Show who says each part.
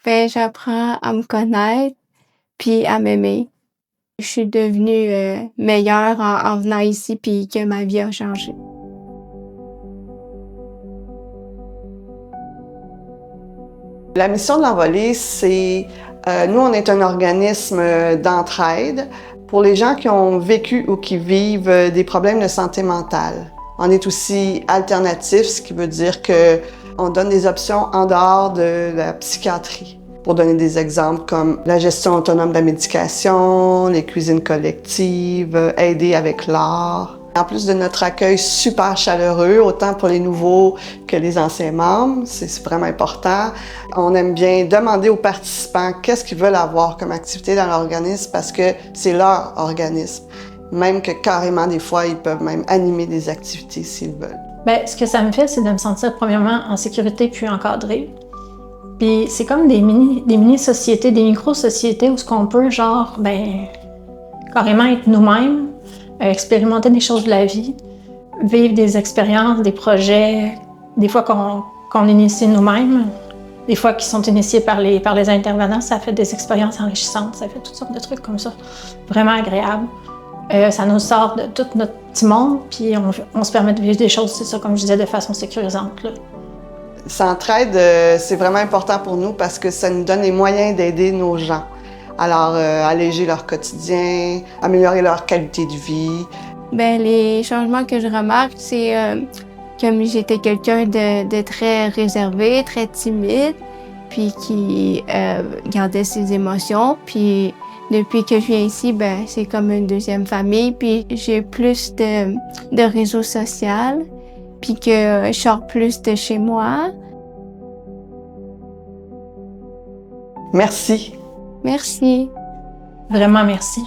Speaker 1: Ben, j'apprends à me connaître puis à m'aimer. Je suis devenue, meilleure en venant ici puis que ma vie a changé.
Speaker 2: La mission de l'Envolée, c'est, nous, on est un organisme d'entraide pour les gens qui ont vécu ou qui vivent des problèmes de santé mentale. On est aussi alternatif, ce qui veut dire qu'on donne des options en dehors de la psychiatrie. Pour donner des exemples comme la gestion autonome de la médication, les cuisines collectives, aider avec l'art. En plus de notre accueil super chaleureux, autant pour les nouveaux que les anciens membres, c'est vraiment important. On aime bien demander aux participants qu'est-ce qu'ils veulent avoir comme activité dans l'organisme parce que c'est leur organisme. Même que carrément, des fois, ils peuvent même animer des activités s'ils veulent.
Speaker 3: Bien, ce que ça me fait, c'est de me sentir premièrement en sécurité puis encadrée. Puis c'est comme des mini-sociétés, des micro-sociétés où ce qu'on peut, genre, ben, carrément être nous-mêmes, expérimenter des choses de la vie, vivre des expériences, des projets, des fois qu'on initie nous-mêmes, des fois qui sont initiés par les intervenants, ça fait des expériences enrichissantes, ça fait toutes sortes de trucs comme ça, vraiment agréables. Ça nous sort de tout notre petit monde, puis on se permet de vivre des choses, c'est ça, comme je disais, de façon sécurisante, là.
Speaker 2: S'entraide, c'est vraiment important pour nous parce que ça nous donne les moyens d'aider nos gens. Alors, alléger leur quotidien, améliorer leur qualité de vie.
Speaker 1: Ben, les changements que je remarque, c'est comme j'étais quelqu'un de très réservé, très timide, puis qui gardait ses émotions. Puis depuis que je viens ici, ben, c'est comme une deuxième famille. Puis j'ai plus de réseau social, puis que je sors plus de chez moi.
Speaker 2: Merci.
Speaker 1: Merci.
Speaker 3: Vraiment merci.